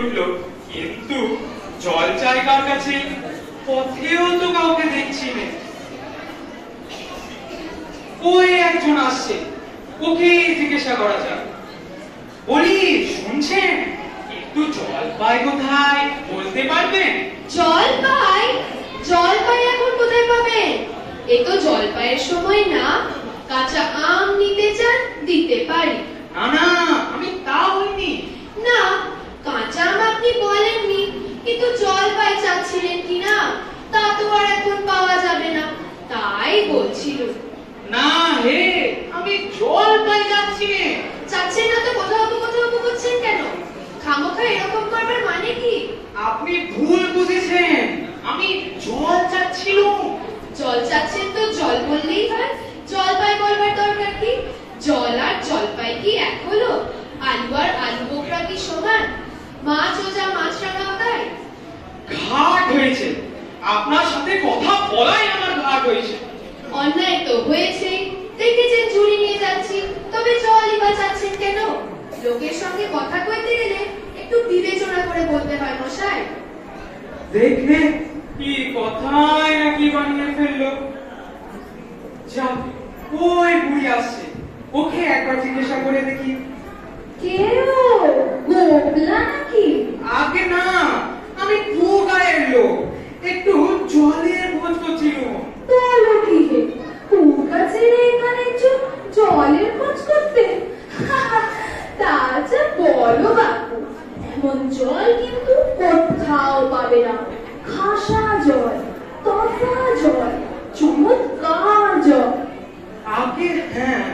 উঠল, কিন্তু জল চাই কার কাছে? পথেও তো কাউকে দেখছি না। ওই একজন আসছে, ওকে জিজ্ঞাসা করা যাক। বলি, শুনছেন, একটু জল পাই কোথায় বলতে পারবেন? জলপাই? জলপাই এখন কোথায় পাবেন? এ তো জলপাইয়ের সময় না। কাঁচা আম নিতে চান, দিতে পারি। না না, আমি তা বলিনি। না, কাঁচা আম আপনি বলেননি, কিন্তু জলপাই চাচ্ছিলেন কিনা তা তো আর এখন পাওয়া যাবে না, তাই বলছিল। না হে, আমি জল পাই যাচ্ছি না। চাচ্ছেন না তো কোথাও করছেন কেন? খামোখা এরকম করবার মানে কি? আপনি ভুল বুঝেছেন, আমি জল চাচ্ছিলাম। জল চাচ্ছেন তো জল বললেই হয়, জলপাই বলবার দরকার কি? জল আর জলপাই কি এক হলো? আলু আর আলু বোকরা কি সমান? মাছ ও যা মাছরাঙাও তাই? ঘাট হয়েছে, আপনার সাথে কথা বলাই আমার ঘাট হয়েছে। অন্যায় তো হয়েছেই, দেখেছেন ঝুড়ি নিয়ে যাচ্ছি, তবে জলই বা চাচ্ছেন কেন? লোকের সঙ্গে কথা কইতে গেলে একটু বিবেচনা করে বলতে হয় মশাই। দেখলে কি কথাই না কি বানিয়ে ফেললো। যাক, ওই বুড়ি আসছে, ওকে একবার জিজ্ঞাসা করে দেখি। কে ও? গোবলা নাকি? আগে না, আমি গায়ের লোক, একটু জলের খোঁজ করছিল। বলো কি হে, তোর কাছে এখানে জলের খোঁজ করতে? তা যা বলো বাপু, এমন জল কিন্তু কোথাও পাবে না। খাসা জল, তফা জল, চমৎকার জল। আগে হ্যাঁ,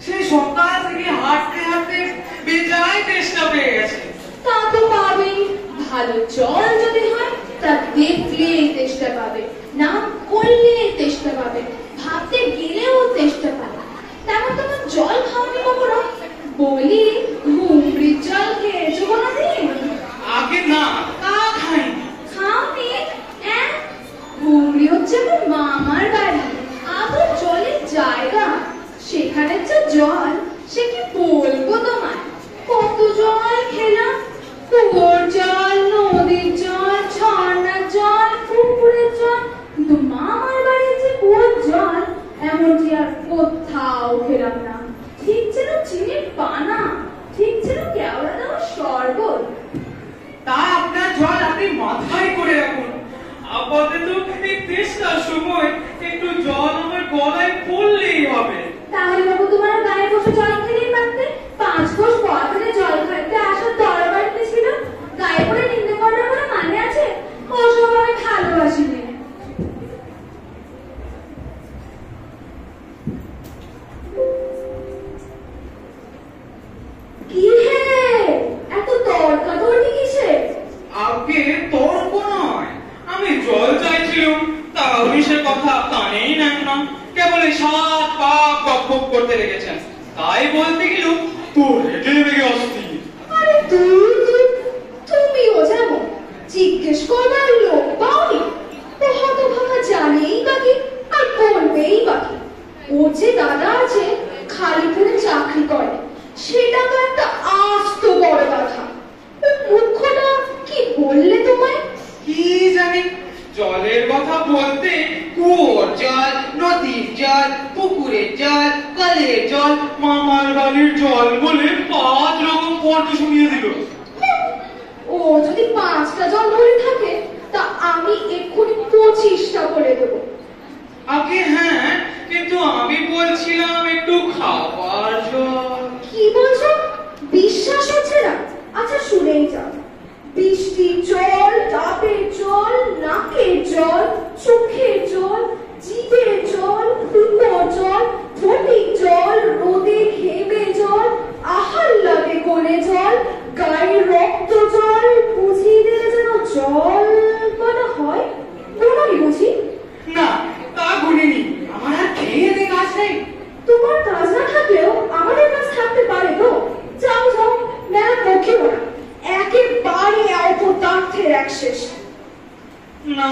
সেই সকাল থেকে হাঁটতে হাঁটতে বেজায় তেষ্টা পেয়ে গেছে। তা তো পাবেই, ভালো জল যদি হয় তা দেখলে তেষ্টা পাবে, নাম করলে তেষ্টা পাবে, ভাবতে গেলেও তেষ্টা পাবে। তেমন তেমন জল খাওনি কখনো? বলি, ঘুমড়ির জল খেয়েছো কোনোদিন? আগে না, তা খাইনি। খাওনি? ঘুমড়ি হচ্ছে আমার মামার বাড়ি, আদর জলের জায়গা। সেখানে যে জল, সে কি বলবো তোমায়। কত জল খেলাম, কুয়োর জল, নদীর জল, ঝর্ণার জল, পুকুরের জল, কিন্তু মামার বাড়ির যে কুয়োর জল এমনটি আর কোথাও খেলাম না। ঠিক ছিল চিনির পানা, ঠিক ছিল কেওড়া দেওয়া শরবত। তা আপনার জল আপনি মাথায় করে রাখুন। আপাতত এই তেষ্টার সময় একটু জল আমার গলায় পড়লেই হবে। তাহলে বাবু তোমার গায়ে বসে জল খেলেই পারতে। 5 কোষ বছরে জল খাইতে আসার দরবারটি ছিল, গায়ে পড়ে নিন্দে করার কোনো মানে আছে? ওসব আমি ভালোবাসি না। কি হে, এত তর্কাতর্কি কিসে? আগে তর্ক নয়, আমি জল চাইছিলাম, তাহলে সে কথা কানেই নেন না, কেবল সাত পাপ বকবক করতে লেগেছেন। তাই বলতে গেল তো রেগে রেগে অস্থির। আরে তুমিও যেমন জিজ্ঞেস করবার লোক পাওনি, তো হতভাগা জানেই বাকি আর বলবেই বাকি। ওর যে দাদা আছে, খালিপুরে চাকরি করে, সেটা তো একটা আস্ত বড় কথা। মুখ্যটা কি বললে তোমায়? কি জানি, জলের কথা বলতে কুয়োর জল, নদীর জল, পুকুরের জল, কলের জল, মামার বাড়ির জল বলে 5 রকম পর্ব শুনিয়ে দিল। ও যদি 5টা জল ধরে থাকে, তা আমি এক্ষুনি 25টা বলে দেবো। আগে হ্যাঁ, কিন্তু আমি বলছিলাম একটু খাবার জল। কি বলছো? বিশ্বাস হচ্ছে না? আচ্ছা শুনেই যাও। বৃষ্টির জল, ডাবের জল, নাকের জল, চোখের জল, জিভের জল, ফুটোর জল, ফটিক জল, রোদে ঘেমে জল, আহার লাগে কোলে জল, গায়ের রক্ত জল, বুঝিয়ে দিলে যেন জল বলা হয়। কোনোই বুঝি না, তা গুনিনি, আমার আর খেয়ে দে কাজ নেই। তোমার কাজ না থাকলেও আমাদের কাজ থাকতে পারে তো। যাও যাও, মেলা পক্ষেও না, একেবারে অপদার্থের এক শেষ। না,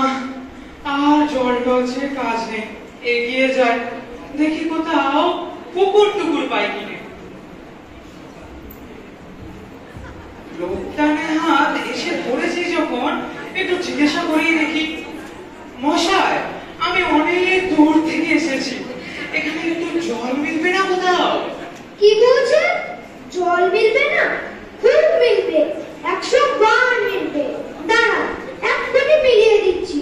আর জল টলছে কাজ নেই, এগিয়ে যায়, দেখি কোথাও পুকুর টুকুর পাই কিনে। লোকটা নেহাত এসে এসে পড়েছি যখন একটু জিজ্ঞাসা করেই দেখি। মশাই, আমি অনেক দূর থেকে এসেছি, এখানে একটু জল মিলবে না কোথাও? কি বলছেন? জল মিলবে না? খুব মিলবে, 100 বার মিলবে। দাঁড়া, এক্ষুনি মিলিয়ে দিচ্ছি।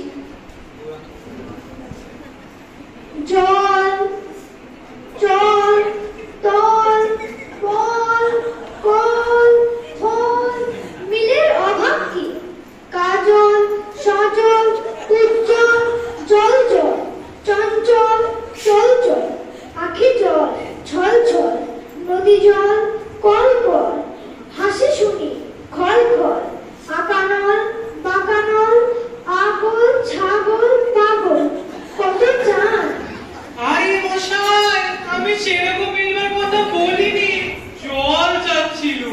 জল, জল, তল, বল, কল, ফল, মিলের অভাব কি? কাজল, সজল, উজ্জ্বল, জল জল, চঞ্চল, চলচল, আখি জল, ছল ছল, নদী জল, কল কল, হাসি শুনি, খল খল, আকানল, বাকানল, আগল, ছাগল, পাগল, কত চাঁদ। আরে মশাই, আমি সেরকম মিলবার কথা বলিনি, জল চাচ্ছিল।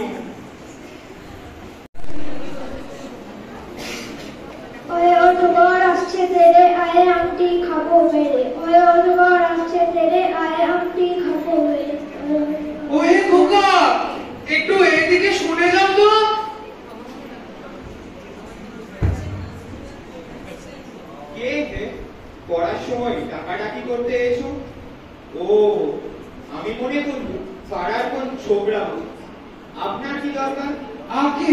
ওই অজগর আসছে তেরে, আয়ে আমটি খাবো মেরে। ওই অজগর আসছে তেরে, আয়ে আমটি খাবো মেরে। ওহে খোকা, একটু এদিকে শুনে যাও তো। কে হে? পড়ার সময় ডাকাডাকি করতে এসো? ও, আমি মনে করবো পাড়ার কোন ছোকরা। আপনার কি দরকার? আগে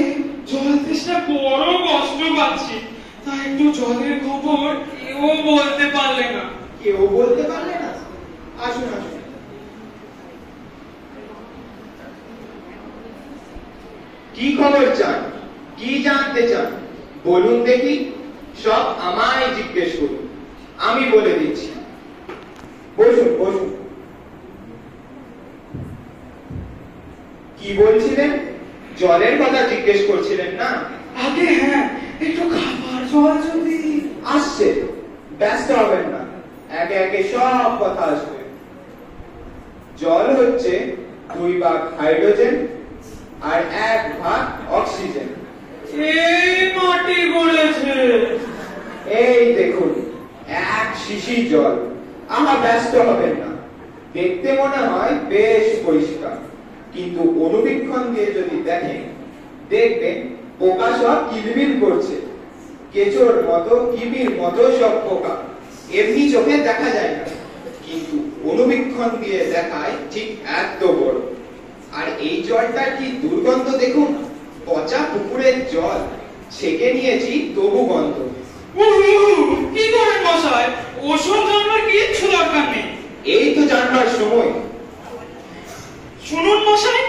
জল তেষ্টা বড় কষ্ট পাচ্ছি, তা একটু জলের খবর কেউ বলতে পারলে না। কেউ বলতে পারলে না? আসুন আসুন। কি খবর চান? কি জানতে চান? বলুন দেখি। সব আমায় জিজ্ঞেস করুন, আমি বলে দিচ্ছি। বসুন বসুন। কি বলছিলেন? জলের কথা জিজ্ঞেস করছিলেন না? আগে হ্যাঁ, একটু খাবার জল যদি। আসছে, ব্যস্ত হবেন না, একে একে সব কথা আসবে। জল হচ্ছে 2 ভাগ হাইড্রোজেন আর 1 ভাগ অক্সিজেন। এই মাটি গড়েছে। এই দেখুন, 1 শিশি জল। আহা, ব্যস্ত হবেন না, দেখতে মনে হয় বেশ পরিষ্কার, কিন্তু অনুবীক্ষণ দিয়ে যদি দেখেন, দেখবেন পোকা সব কিলবিল করছে। কেঁচোর মতো, কিবির মতো সব পোকা। এমনি চোখে দেখা যায় না, কিন্তু অনুবীক্ষণ দিয়ে দেখায় ঠিক এত বড়। আর এই জলটা কি দুর্গন্ধ দেখুন, পচা পুকুরের জল, ছেঁকে নিয়েছি তবু গন্ধ। কি করেন মশাই, ওসব জানবার কিচ্ছু দরকার নেই। এই তো জানবার সময়। শুনুন মশাই,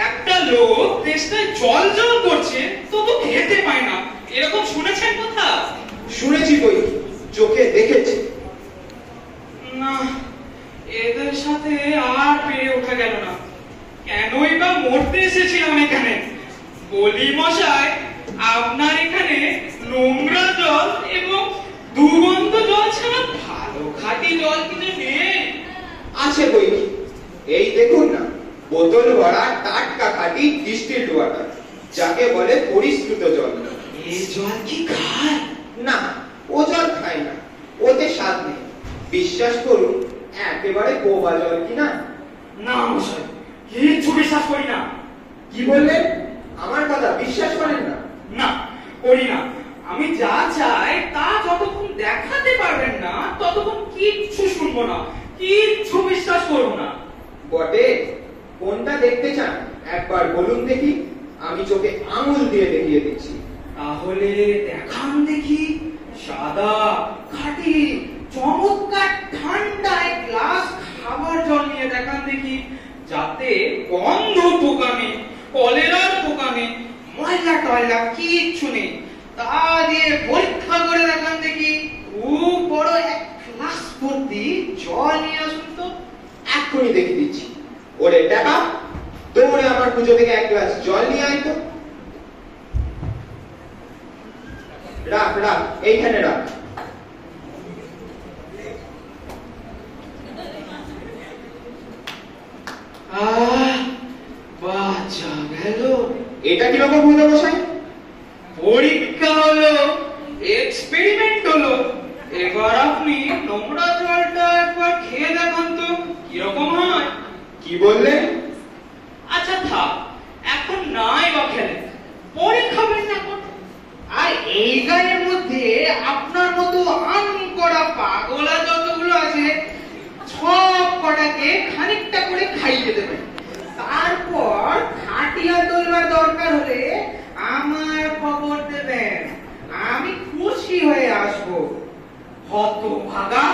একটা লোক তেষ্টায় জল জল করছে, তবু খেতে পায় না, এরকম শুনেছেন কথা? শুনেছি বই, চোখে দেখেছি। না, এদের সাথে আর পেরে ওঠা গেল না। কেনই বা মরতে এসেছিলাম এখানে? বলি মশাই, আপনার এখানে নোংরা জল এবং দুর্গন্ধ জল ছাড়া ভালো খাঁটি জল কিছু নেই? আছে বই কি, এই দেখুন না, বোতল ভরা টাটকা খাঁটি ডিস্টিলড ওয়াটার, যাকে বলে পরিস্কৃত জল। এই জল কি খায়? না, ও জল খায় না, ওতে স্বাদ নেই। বিশ্বাস করুন, একেবারে বোবা জল কিনা। না মশাই, কিচ্ছু বিশ্বাস করি না। কি বললেন? আমার কথা বিশ্বাস করেন না? না, করি না। আমি যা চাই তা যতক্ষণ দেখাতে পারবেন না, ততক্ষণ কিচ্ছু শুনবো না, কিচ্ছু বিশ্বাস করবো না। বটে, কোনটা দেখতে চান একবার বলুন দেখি, আমি চোখে আঙুল দিয়ে দেখিয়ে দিচ্ছি। তাহলে দেখান দেখি। সাদা, খাঁটি, চমৎকার ঠান্ডা এক গ্লাস খাবার জল নিয়ে দেখান দেখি, যাতে গন্ধ পোকা নেই, কলেরার পোকা নেই, ময়লা টয়লা কিচ্ছু নেই। তা দিয়ে পরীক্ষা করে দেখান দেখি। খুব বড় এক গ্লাস ভর্তি জল নিয়ে আসুন তো। এক্ষুনি দেখে দিচ্ছি। ওরে টাকা, দৌড়ে আমার পুজো থেকে 1 গ্লাস জল নিয়ে আয় তো। রাখ রাখ, এইখানে রাখ। বাচ্চা গেল। এটা কিরকম হলো মশাই? পরীক্ষা হলো, এক্সপেরিমেন্ট হলো। এবার আপনি নোংরা জলটা একবার খেয়ে দেখান তো কিরকম হয়। কি বললেন? আচ্ছা থাক, এখন নাই বা খেলে, পরে খাবেন না এখন। এই গায়ের মধ্যে আপনার মতো আন করা পাগলা যতগুলো আছে সব কটাকে খানিকটা করে খাইয়ে দেবেন। তারপর খাটিয়া তোলবার দরকার হলে আমার খবর দেবেন, আমি খুশি হয়ে আসবো। হতভাগা